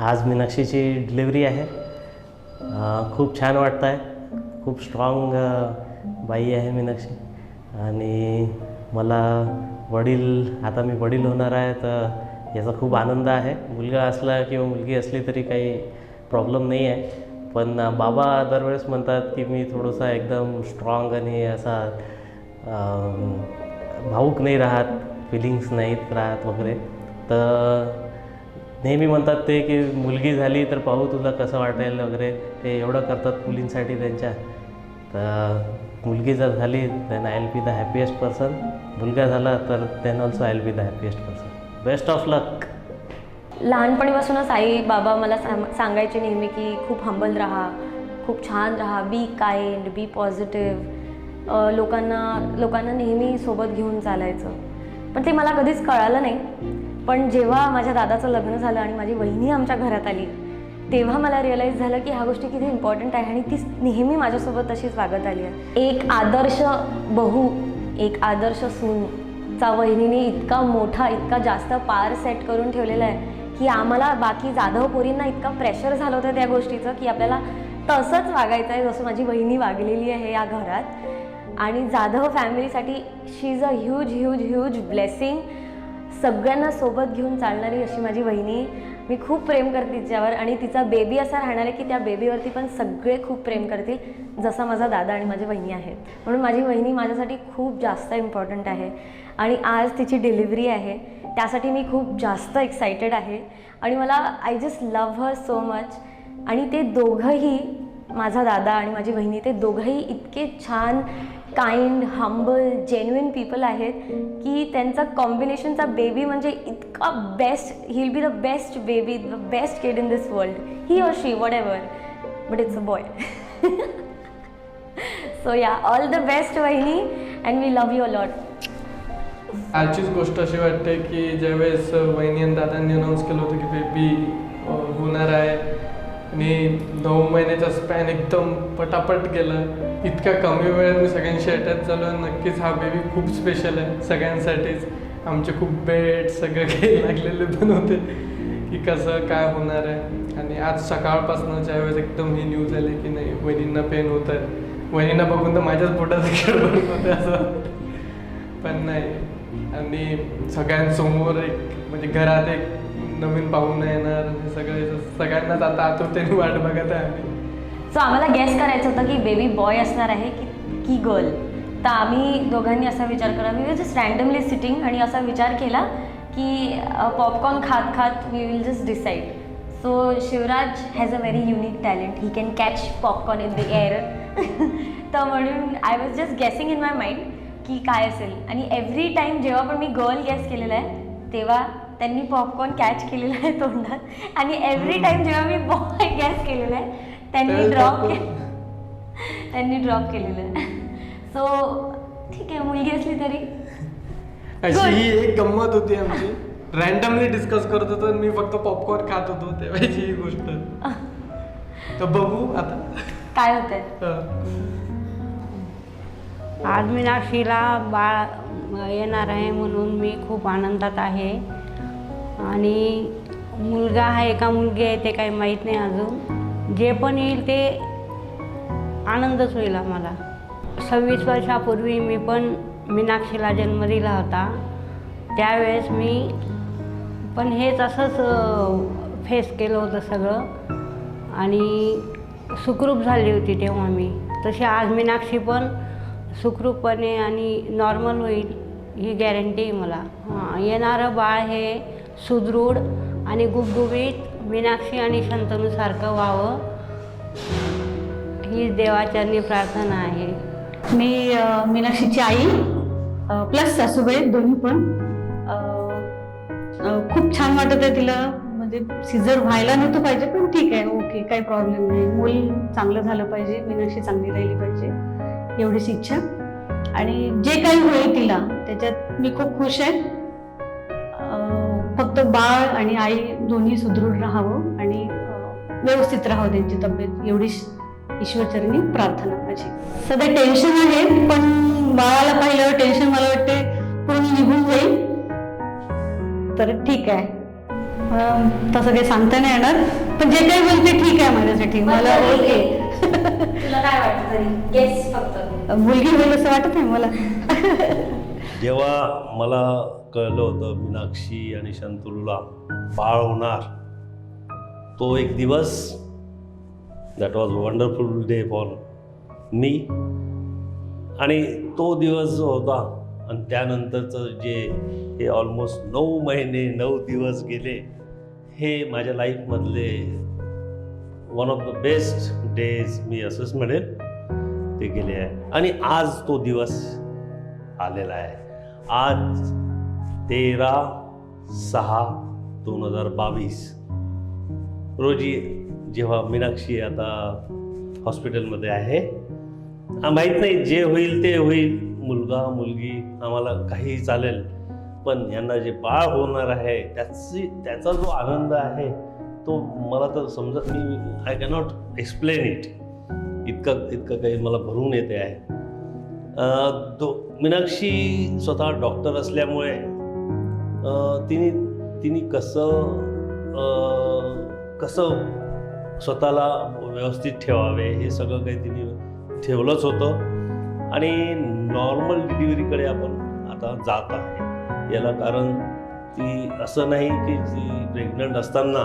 आज मीनाक्षीची डिलिव्हरी आहे. खूप छान वाटतं आहे. खूप स्ट्रॉंग बाई आहे मीनाक्षी. आणि मला आता मी वडील होणार आहे, तर याचा खूप आनंद आहे. मुलगा असला किंवा मुलगी असली तरी काही प्रॉब्लेम नाही आहे. पण बाबा दरवेळेस म्हणतात की मी थोडंसं एकदम स्ट्रॉंग आणि असा भावूक नाही राहत, फिलिंग्स नाहीत राहत वगैरे. तर नेहमी म्हणतात ते की मुलगी झाली तर पाहू तुला कसं वाटेल वगैरे. ते एवढं करतात मुलींसाठी त्यांच्या. तर मुलगी जर झाली then I will be the happiest person. मुलगा झाला तर then also I will be the happiest person. Best of luck. लहानपणीपासूनच आई बाबा मला सांगायचे नेहमी की खूप हंबल राहा, खूप छान राहा, बी काइंड, बी पॉझिटिव्ह. लोकांना नेहमी सोबत घेऊन चालायचं. पण ते मला कधीच कळालं नाही. पण जेव्हा माझ्या दादाचं लग्न झालं आणि माझी वहिनी आमच्या घरात आली, तेव्हा मला रिअलाईज झालं की ह्या गोष्टी किती इम्पॉर्टंट आहे आणि ती नेहमी माझ्यासोबत तशीच वागत आली आहे. एक आदर्श बहू, एक आदर्श सूनचा वहिनीने इतका मोठा, इतका जास्त पार सेट करून ठेवलेला आहे की आम्हाला बाकी जाधव पोरींना इतका प्रेशर झालं होतं त्या गोष्टीचं की आपल्याला तसंच वागायचं आहे जसं माझी वहिनी वागलेली आहे या घरात. आणि जाधव फॅमिलीसाठी she is a huge huge huge blessing. सगळ्यांना सोबत घेऊन चालणारी अशी माझी वहिनी. मी खूप प्रेम करते तिच्यावर आणि तिचा बेबी असा राहणार आहे की त्या बेबीवरती पण सगळे खूप प्रेम करतील जसा माझा दादा आणि माझी वहिनी आहेत. म्हणून माझी वहिनी माझ्यासाठी खूप जास्त इम्पॉर्टंट आहे. आणि आज तिची डिलिव्हरी आहे, त्यासाठी मी खूप जास्त एक्सायटेड आहे. आणि मला I just love her so much. आणि ते दोघंही, माझा दादा आणि माझी वहिनी, ते दोघंही इतके छान, काइंड, हंबल, जेन्युइन पीपल आहेत की त्यांचा कॉम्बिनेशनचा बेबी म्हणजे इतका best. He will be the best baby, the best kid in this world. He or she, whatever, but it's a boy. So ya, all the best वहिनी, and we love you a lot. आजचीच गोष्ट अशी वाटते की ज्यावेळेस वहिनी आणि दादांनी अनाऊन्स केलं होतं की बेबी होणार आहे आणि 9 महिन्याचा स्पॅन एकदम पटापट गेला. इतक्या कमी वेळात मी सगळ्यांशी अटॅच झालो. नक्कीच हा बेबी खूप स्पेशल आहे सगळ्यांसाठीच. आमचे खूप बेड सगळे काही लागलेले पण होते की कसं काय होणार आहे. आणि आज सकाळपासून ज्यावेळेस एकदम ही न्यूज आली की नाही वहिनींना पेन होत आहे, वहिनींना बघून तर माझ्याच पोटाचं खेळ बनत होते असं. पण नाही, आणि सगळ्यांसमोर एक म्हणजे घरात एक नवीन पाहुणा येणार, सगळ्यांनाच आता आतुरतेने वाट बघत आहे आम्ही. सो आम्हाला गेस करायचं होतं की बेबी बॉय असणार आहे की गर्ल. तर आम्ही दोघांनी असा विचार केला, we will just randomly sitting आणि असा विचार केला की पॉपकॉर्न खात खात we will just decide. So Shivraj has a very unique talent, he can catch popcorn in the air. तर म्हणून I was just guessing in my mind की काय असेल. आणि एव्हरी टाईम जेव्हा पण मी गर्ल गॅस केलेला आहे तेव्हा त्यांनी पॉपकॉर्न कॅच केलेला आहे तोंडात. आणि एव्हरी टाईम जेव्हा मी बॉय गॅस केलेला आहे त्यांनी ड्रॉप केलेलं आहे. सो ठीक आहे, मुलगी असली तरी. अशी ही एक गंमत होती आमची. रँडमली डिस्कस करत होतो आणि मी फक्त पॉपकॉर्न खात होतो तेव्हाची ही गोष्ट. तर बघू आता काय होतंय. आज मीनाक्षीला बाळ येणार आहे म्हणून मी खूप आनंदात आहे. आणि मुलगा आहे का मुलगी आहे ते काही माहीत नाही अजून. जे पण येईल ते आनंदच होईल आम्हाला. 26 वर्षापूर्वी मी पण मीनाक्षीला जन्म दिला होता. त्यावेळेस मी पण हेच असंच फेस केलं होतं सगळं आणि सुखरूप झाली होती तेव्हा मी. तशी आज मीनाक्षी पण सुखरूपपणे आणि नॉर्मल होईल ही गॅरंटी आहे मला. येणारं बाळ हे सुदृढ आणि गुबगुबीत मीनाक्षी आणि शंतनूसारखं व्हावं ही देवाचरणी प्रार्थना आहे. मी मीनाक्षीची आई प्लस सासूबाई दोन्ही पण. खूप छान वाटत आहे तिला. म्हणजे सिझर व्हायला नव्हतं पाहिजे पण ठीक आहे, ओके, काही प्रॉब्लेम नाही. मूल चांगलं झालं पाहिजे, मीनाक्षी चांगली राहिली पाहिजे एवढीच इच्छा. आणि जे काही होईल तिला त्याच्यात मी खूप खुश आहे. फक्त बाळ आणि आई दोन्ही सुदृढ राहावं आणि व्यवस्थित राहावं त्यांची तब्येत, एवढीच ईश्वरचरणी प्रार्थना माझी. सध्या टेन्शन आहे पण बाळाला पाहिल्यावर टेन्शन मला वाटते पूर्ण निघून जाईल. तर ठीक आहे. तसं काही सांगता नाही येणार, पण जे काही बोलते ठीक आहे माझ्यासाठी, मला ओके. तुला काय वाटतं तरी गेस फक्त. मुलगी होईल असं वाटत आहे मला. जेव्हा मला कळलं होतं मीनाक्षी आणि शंतनूला बाळ होणार, तो एक दिवस, that was wonderful day for me. आणि तो दिवस जो होता आणि त्यानंतरचं जे हे ऑलमोस्ट 9 महिने 9 दिवस गेले, हे माझ्या लाईफमधले one of the best days मी असंच म्हणेन ते गेले आहे. आणि आज तो दिवस आलेला आहे. आज 13/6/2022 रोजी जेव्हा मीनाक्षी आता हॉस्पिटलमध्ये आहे, माहीत नाही जे होईल ते होईल, मुलगा मुलगी आम्हाला काही चालेल, पण यांना जे बाळ होणार आहे त्याचा जो आनंद आहे तो मला तर समजत, मी आय कॅनॉट एक्सप्लेन इट. इतकं काही मला भरून येते आहे. मीनाक्षी स्वतः डॉक्टर असल्यामुळे तिने कसं स्वतःला व्यवस्थित ठेवावे हे सगळं काही तिने ठेवलंच होतं. आणि नॉर्मल डिलिव्हरीकडे आपण आता जात आहे. याला कारण ती असं नाही की ती प्रेग्नंट असताना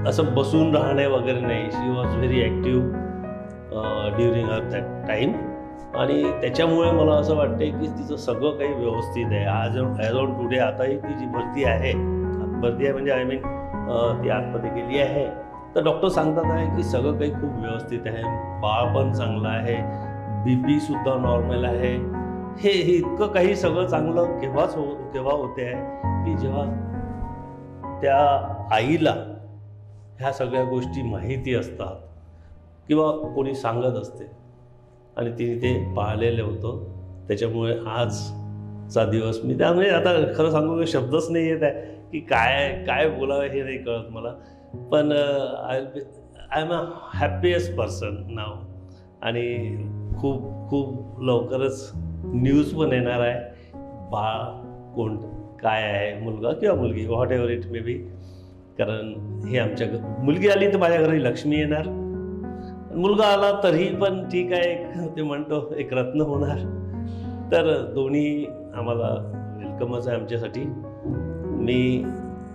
असं बसून राहणे वगैरे नाही. She was very active during her that time. आणि त्याच्यामुळे मला असं वाटते की तिचं सगळं काही व्यवस्थित आहे. ॲज ऑन टुडे आताही ती जी भरती आहे म्हणजे आय मीन ती आतमध्ये गेली आहे, तर डॉक्टर सांगतात आहे की सगळं काही खूप व्यवस्थित आहे. बाळ पण चांगलं आहे, BP सुद्धा नॉर्मल आहे. हे इतकं काही सगळं चांगलं केव्हा होते आहे की जेव्हा त्या आईला ह्या सगळ्या गोष्टी माहिती असतात किंवा कोणी सांगत असते आणि तिने ते पाहिलेलं होतं. त्याच्यामुळे आजचा दिवस मी त्यामुळे आता खरं सांगू की शब्दच नाही येत आहे की काय बोलावं हे नाही कळत मला. पण I am a happiest person now. आणि खूप लवकरच न्यूज पण येणार आहे. बाळ काय आहे, मुलगा किंवा मुलगी, what ever it may be. कारण हे आमच्या मुलगी आली तर माझ्या घरी लक्ष्मी येणार, मुलगा आला तरी पण ठीक आहे, ते म्हणतो एक रत्न होणार. तर दोन्ही आम्हाला वेलकमच आहे आमच्यासाठी. मी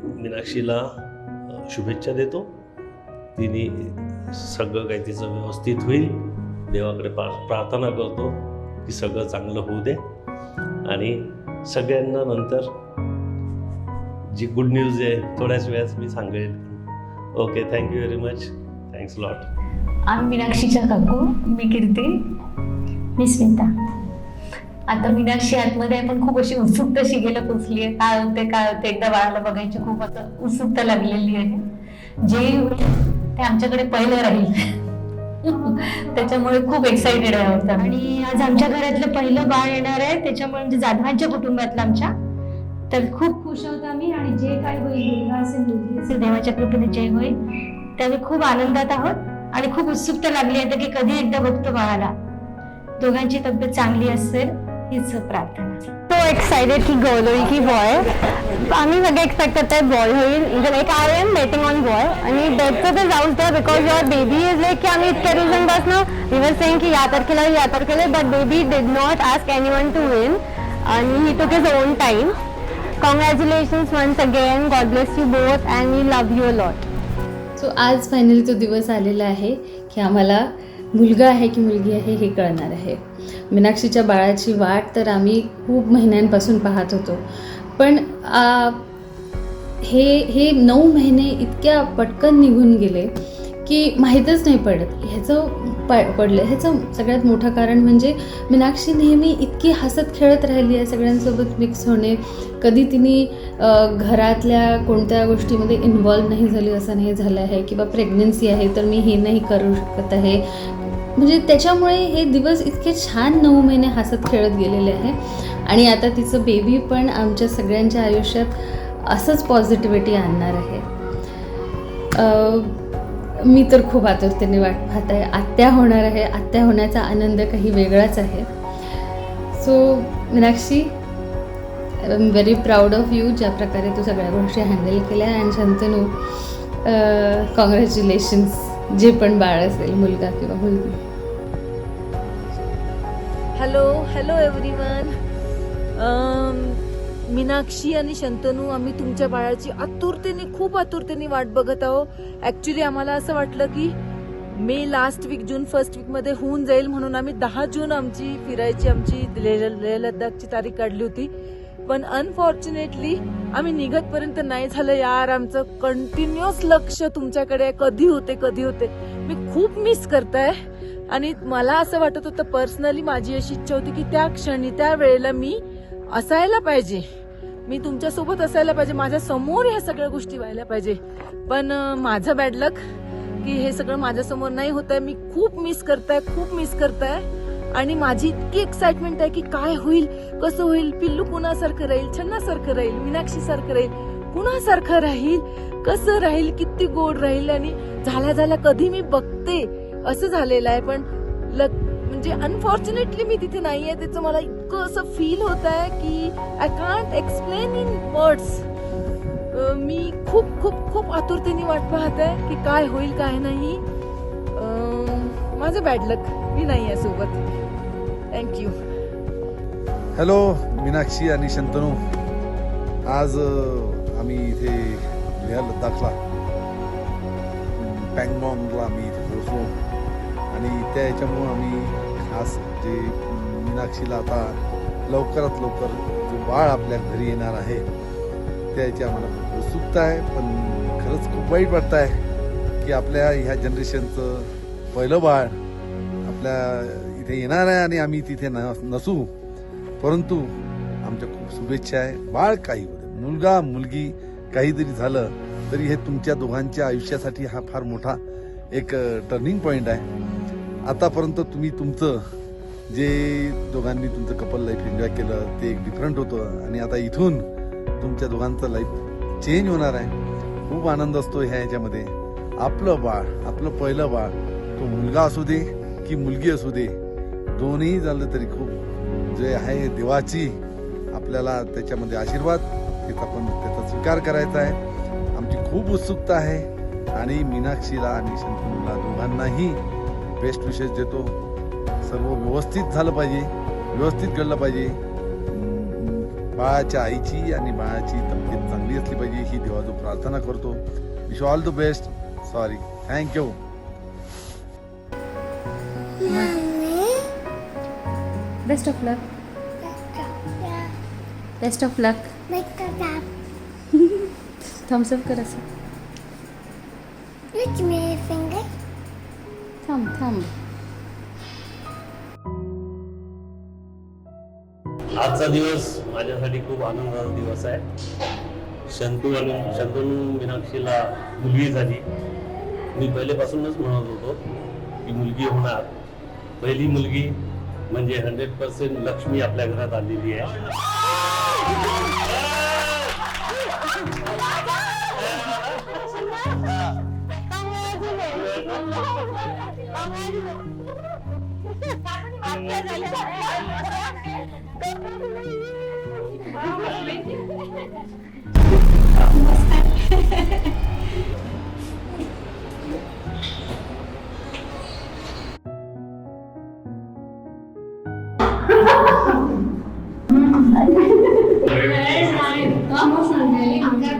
मीनाक्षीला शुभेच्छा देतो. तिने सगळं काही तिचं व्यवस्थित होईल. देवाकडे प्रार्थना करतो की सगळं चांगलं होऊ दे. आणि सगळ्यांना नंतर जी गुड न्यूज आहे थोड्याच वेळात मी सांगेल. Okay, thank you very much. Thanks lot. आम्ही मीनाक्षीच्या काकू, मी कीर्ती. मी स्मिता. आता मीनाक्षी आतमध्ये पण खूप अशी उत्सुकता शिकेला पोचली आहे. काय होते एकदा बाळाला बघायची खूप आता उत्सुकता लागलेली आहे. जे होईल ते आमच्याकडे पहिलं राहील. त्याच्यामुळे खूप एक्साइटेड आहे आहोत. आणि आज आमच्या घरातलं पहिलं बाळ येणार आहे, त्याच्यामुळे म्हणजे जाधवांच्या कुटुंबातलं आमच्या, तर खूप खुश आहोत आम्ही. आणि जे काय होईल, मुलगा असेल मुलगी असेल, देवाच्या कृपेने जे होईल त्यामुळे खूप आनंदात आहोत. आणि खूप उत्सुकता लागली आहे की कधी एकदा बघतो बाळाला. दोघांची तब्येत चांगली असेल हीच प्रार्थना. सो एक्साइटेड की गर्ल होईल की बॉय. आम्ही सगळे एक्सपेक्ट करताय बॉय होईल. Like I am waiting on boy. आणि बेडचं तर जाऊच द्या, because your baby is like की आम्ही इतक्या दिवसांपासून वी वर सेइंग की या तारखेला, but baby did not ask anyone to win आणि he took his own time. Congratulations once again. God bless you both and we love you a lot. So आज finally तो दिवस आलेला आहे की आम्हाला मुलगा आहे की मुलगी आहे हे कळणार आहे. मीनाक्षीच्या बाळाची वाट तर आम्ही खूप महिन्यांपासून पाहत होतो, पण हे 9 महिने इतक्या पटकन निघून गेले की माहीतच नाही पडलं. ह्याचं सगळ्यात मोठं कारण म्हणजे मीनाक्षी नेहमी इतकी हसत खेळत राहिली आहे, सगळ्यांसोबत मिक्स होणे. कधी तिने घरातल्या कोणत्या गोष्टीमध्ये इन्व्हॉल्व नाही झाली असं नाही झालं आहे, किंवा प्रेग्नन्सी आहे तर मी हे नाही करू शकत आहे. म्हणजे त्याच्यामुळे हे दिवस इतके छान 9 महिने हसत खेळत गेलेले आहे. आणि आता तिचं बेबी पण आमच्या सगळ्यांच्या आयुष्यात असंच पॉझिटिव्हिटी आणणार आहे. मी तर खूप आतुरतेने वाट पाहत आहे. आत्या होणार आहे. आत्या होण्याचा आनंद काही वेगळाच आहे. So Meenakshi, I am very proud of you, ज्या प्रकारे तू सगळ्या गोष्टी हँडल केल्या. अँड शंतनू, कॉंग्रॅच्युलेशन्स, जे पण बाळ असेल, मुलगा किंवा मुलगी. Hello everyone. मीनाक्षी आणि शंतनू, आम्ही तुमच्या बाळाची खूप आतुरतेने वाट बघत आहोत. ॲक्च्युली आम्हाला असं वाटलं की मे लास्ट वीक, जून फर्स्ट वीकमध्ये होऊन जाईल, म्हणून आम्ही 10 जून आमची लेह लद्दाखची तारीख काढली होती. पण अनफॉर्च्युनेटली आम्ही निघतपर्यंत नाही झालं यार. आमचं कंटिन्युअस लक्ष तुमच्याकडे, कधी होते. मी खूप मिस करताय. आणि मला असं वाटत होतं पर्सनली, माझी अशी इच्छा होती की त्या क्षणी, त्या वेळेला मी असायला पाहिजे, मी तुमच्यासोबत असायला पाहिजे, माझ्या समोर ह्या सगळ्या गोष्टी व्हायला पाहिजे. पण माझं बॅड लक की हे सगळं माझ्यासमोर नाही होत आहे. मी खूप मिस करताय. आणि माझी इतकी एक्साइटमेंट आहे की काय होईल, कसं होईल, पिल्लू कुणासारखं राहील, छन्नासारखं राहील, मीनाक्षी सारखं राहील, कुणासारखं राहील, कसं राहील, किती गोड राहील. आणि झाल्या कधी मी बघते असं झालेलं आहे. पण म्हणजे अनफॉर्च्युनेटली मी तिथे नाहीये. त्याचं मला इतकं असं फील होत आहे की I can't explain in words. मी खूप आतुरतेने वाट पाहत आहे की काय होईल, काय नाही. माझं बॅड लक, मी नाही आहे सोबत. थँक्यू. हॅलो मीनाक्षी आणि शंतनू, आज आम्ही इथे लेह लद्दाखला पँगॉंगला आम्ही इथे पोहोचलो. आणि त्या ह्याच्यामुळं आम्ही खास जे मीनाक्षीला आता लवकरात लवकर जो बाळ आपल्या घरी येणार आहे त्याची आम्हाला खूप उत्सुकता आहे. पण खरंच खूप वाईट वाटतं आहे की आपल्या ह्या जनरेशनचं पहिलं बाळ आपल्या इथे येणार आहे आणि आम्ही तिथे नसू. परंतु आमच्या खूप शुभेच्छा आहे. बाळ काही होते, मुलगा मुलगी काहीतरी झालं तरी हे तुमच्या दोघांच्या आयुष्यासाठी हा फार मोठा एक टर्निंग पॉईंट आहे. आतापर्यंत तुम्ही तुमचं जे दोघांनी तुमचं कपल लाईफ एन्जॉय केलं ते एक डिफरंट होतं. आणि आता इथून तुमच्या दोघांचं लाईफ चेंज होणार आहे. खूप आनंद असतो ह्याच्यामध्ये. आपलं बाळ, आपलं पहिलं बाळ, तो मुलगा असू दे की मुलगी असू दे, दोन्ही झालं तरी खूप जे आहे देवाची आपल्याला त्याच्यामध्ये आशीर्वाद त्याचा स्वीकार करायचा आहे. आमची खूप उत्सुकता आहे. आणि मीनाक्षीला आणि शंतनूला दोघांनाही बेस्ट विशेष देतो. सर्व व्यवस्थित झालं पाहिजे, व्यवस्थित घडलं पाहिजे. बाळाच्या आईची आणि बाळाची तब्येत चांगली असली पाहिजे ही देवाची प्रार्थना करतो. Wish all the best. Sorry, thank you. Best of luck. Best of luck. Thumbs up कर असं. थांब. आजचा दिवस माझ्यासाठी खूप आनंदाचा दिवस आहे. शंतनू मीनाक्षीला मुलगी झाली. मी पहिलेपासूनच म्हणत होतो की मुलगी होणार. पहिली मुलगी म्हणजे 100% लक्ष्मी आपल्या घरात आलेली आहे.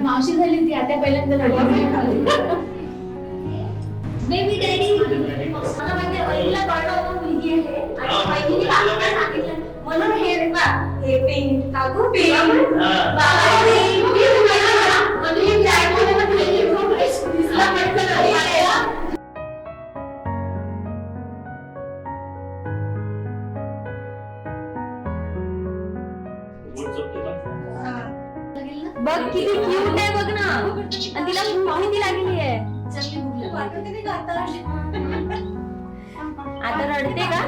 मावशी झाली ती आता पहिल्यांदा बेबी डॅडी. मला माहिती पहिला बाळ मुलगी आहे आणि पहिली काकाला सांगितलं म्हणून हे पेन काकू पेन बघ किती क्यूट आहे, बघ ना. आणि तिला मेहंदी लागली आहे. आता रडते का?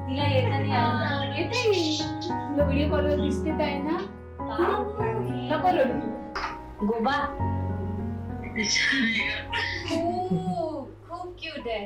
तिला येते व्हिडिओ कॉलवर दिसते काय ना. नको रडू गोबा. खूप क्यूट आहे.